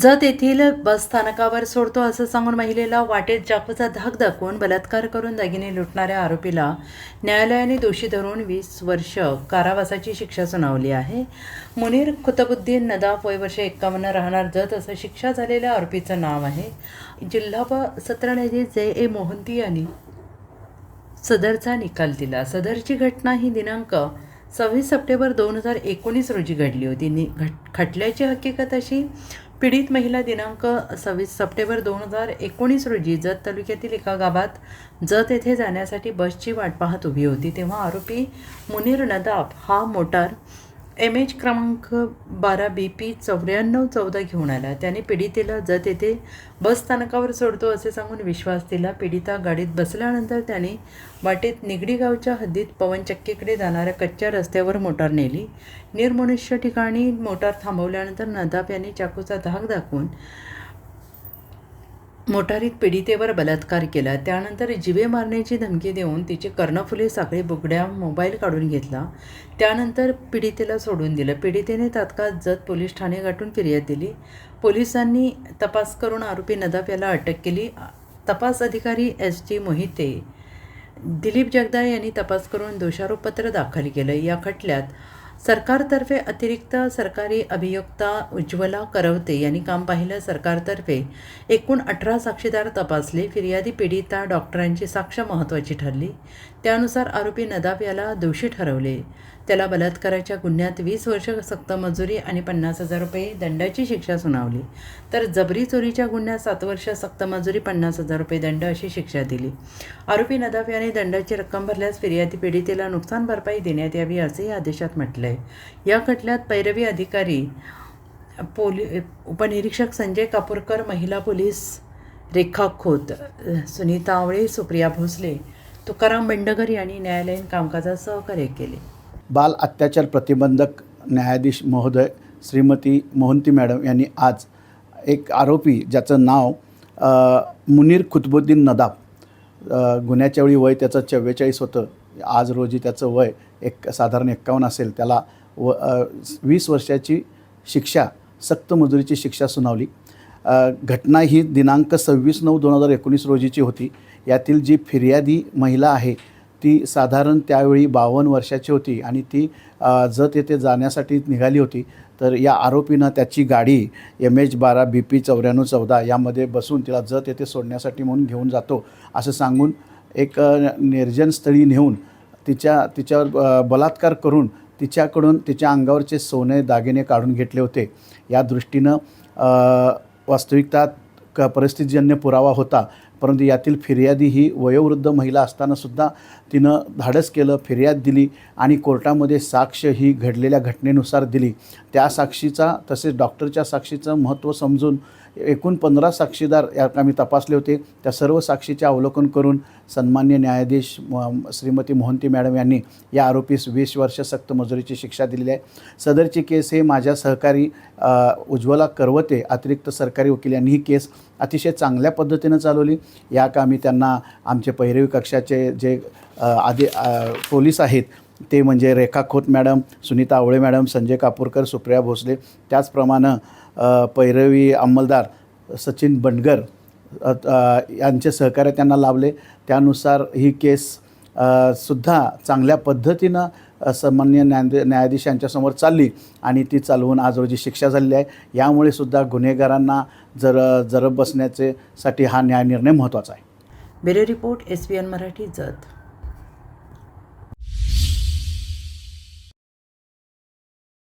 जत येथील बस स्थानकावर सोडतो असं सांगून महिलेला वाटेत चाकूचा धाक दाखवून बलात्कार करून दागिने लुटणाऱ्या आरोपीला न्यायालयाने दोषी धरून 20 वर्ष कारावासाची शिक्षा सुनावली आहे. मुनीर कुतुबुद्दीन नदाफ वय वर्ष 51 राहणार जत असं शिक्षा झालेल्या आरोपीचं नाव आहे. जिल्हा सत्र न्यायाधीश जे.ए. मोहंती यांनी सदरचा निकाल दिला. सदरची घटना ही दिनांक 26 सप्टेंबर 2019 रोजी घडली होती. खटल्याची हकीकत अशी: पीडित महिला दिनांक 26 सप्टेंबर 2019 रोजी जत तालुक्यातील एका गावात जत येथे जाण्यासाठी बसची वाट पाहत उभी होती. तेव्हा आरोपी मुनीर नदाफ हा मोटार MH क्रमांक 12 BP 9414 घेऊन आला. त्याने पीडितेला जत येथे बस स्थानकावर सोडतो असे सांगून विश्वास दिला. पीडिता गाडीत बसल्यानंतर त्याने वाटेत निगडी गावच्या हद्दीत पवनचक्कीकडे जाणाऱ्या कच्च्या रस्त्यावर मोटार नेली. निर्मनुष्य ठिकाणी मोटार थांबवल्यानंतर नदाफ यांनी चाकूचा धाक दाखवून मोटारीत पीडितेवर बलात्कार केला. त्यानंतर जिवे मारण्याची धमकी देऊन तिचे कर्णफुले, साखळी, बुगड्या, मोबाईल काढून घेतला. त्यानंतर पीडितेला सोडून दिलं. पीडितेने तात्काळ जत पोलीस ठाणे गाठून फिर्याद दिली. पोलिसांनी तपास करून आरोपी नदाफ याला अटक केली. तपास अधिकारी SD मोहिते, दिलीप जगदाळे यांनी तपास करून दोषारोपपत्र दाखल केलं. या खटल्यात सरकारतर्फे अतिरिक्त सरकारी अभियोक्ता उज्ज्वला करवते यांनी काम पाहिलं. सरकारतर्फे एकूण 18 साक्षीदार तपासले. फिर्यादी पीडिता डॉक्टरांची साक्ष महत्त्वाची ठरली. त्यानुसार आरोपी नदाफ याला दोषी ठरवले. त्याला बलात्काराच्या गुन्ह्यात 20 वर्ष सक्तमजुरी आणि 50,000 रुपये दंडाची शिक्षा सुनावली. तर जबरी चोरीच्या गुन्ह्यात 7 वर्ष सक्तमजुरी, 50,000 रुपये दंड अशी शिक्षा दिली. आरोपी नदाफ याने दंडाची रक्कम भरल्यास फिर्यादी पीडितेला नुकसान भरपाई देण्यात यावी असेही आदेशात म्हटले आहे. या खटल्यात पैरवी अधिकारी उपनिरीक्षक संजय कापूरकर, महिला पोलीस रेखा खोत, सुनीता आवळे, सुप्रिया भोसले, तुकाराम बंडगर यांनी न्यायालयीन कामकाजात सहकार्य केले. बाल अत्याचार प्रतिबंधक न्यायाधीश महोदय श्रीमती मोहंती मॅडम यांनी आज एक आरोपी ज्याचं नाव मुनीर कुतुबुद्दीन नदाफ, गुन्ह्याच्या वेळी वय त्याचं 44 होतं. आज रोजी त्याचं वय साधारण 51 असेल. त्याला 20 वर्षाची शिक्षा, सक्त मजुरीची शिक्षा सुनावली. घटना ही दिनांक 26/9/2019 रोजीची होती. यातील जी फिर्यादी महिला आहे ती साधारण त्यावेळी 52 वर्षाची होती आणि ती जत येथे जाण्यासाठी निघाली होती. तर या आरोपीनं त्याची गाडी MH 12 BP 9414 यामध्ये बसून तिला जत येथे सोडण्यासाठी म्हणून घेऊन जातो असं सांगून एक निर्जन स्थळी नेऊन तिच्यावर बलात्कार करून तिच्याकडून तिच्या अंगावरचे सोने दागिने काढून घेतले होते. या दृष्टीनं वास्तविकता परिस्थितीजन्य पुरावा होता. परंतु यातील फिर्यादी ही वयोवृद्ध महिला असतानासुद्धा तिनं धाडस केलं, फिर्याद दिली आणि कोर्टामध्ये साक्ष ही घडलेल्या घटनेनुसार दिली. त्या साक्षीचा तसेच डॉक्टरच्या साक्षीचं महत्त्व समजून एकूण 15 साक्षीदार यात आम्ही तपासले होते. त्या सर्व साक्षीचे अवलोकन करून सन्मान्य न्यायाधीश श्रीमती मोहंती मॅडम यांनी या आरोपीस 20 वर्ष सक्त मजुरीची शिक्षा दिलेली आहे. सदरची केस हे माझ्या सहकारी उज्ज्वला करवते, अतिरिक्त सरकारी वकील यांनी ही केस अतिशय चांगल्या पद्धतीनं चालवली. या कामी त्यांना आमचे पैरवी कक्षाचे जे पोलीस आहेत ते म्हणजे रेखा खोत मॅडम, सुनीता आवळे मॅडम, संजय कापूरकर, सुप्रिया भोसले, त्याचप्रमाणे पैरवी अंमलदार सचिन बंडगर यांचे सहकार्य त्यांना लाभले. त्यानुसार ही केस सुद्धा चांगल्या पद्धतीनं सन्मान्य न्यायाधीशांच्यासमोर चालली आणि ती चालवून आज रोजी शिक्षा झालेली आहे. यामुळे सुद्धा गुन्हेगारांना जरब बसण्याचे साठी हा न्याय निर्णय महत्त्वाचा आहे. Bureau report SBN Marathi Jat.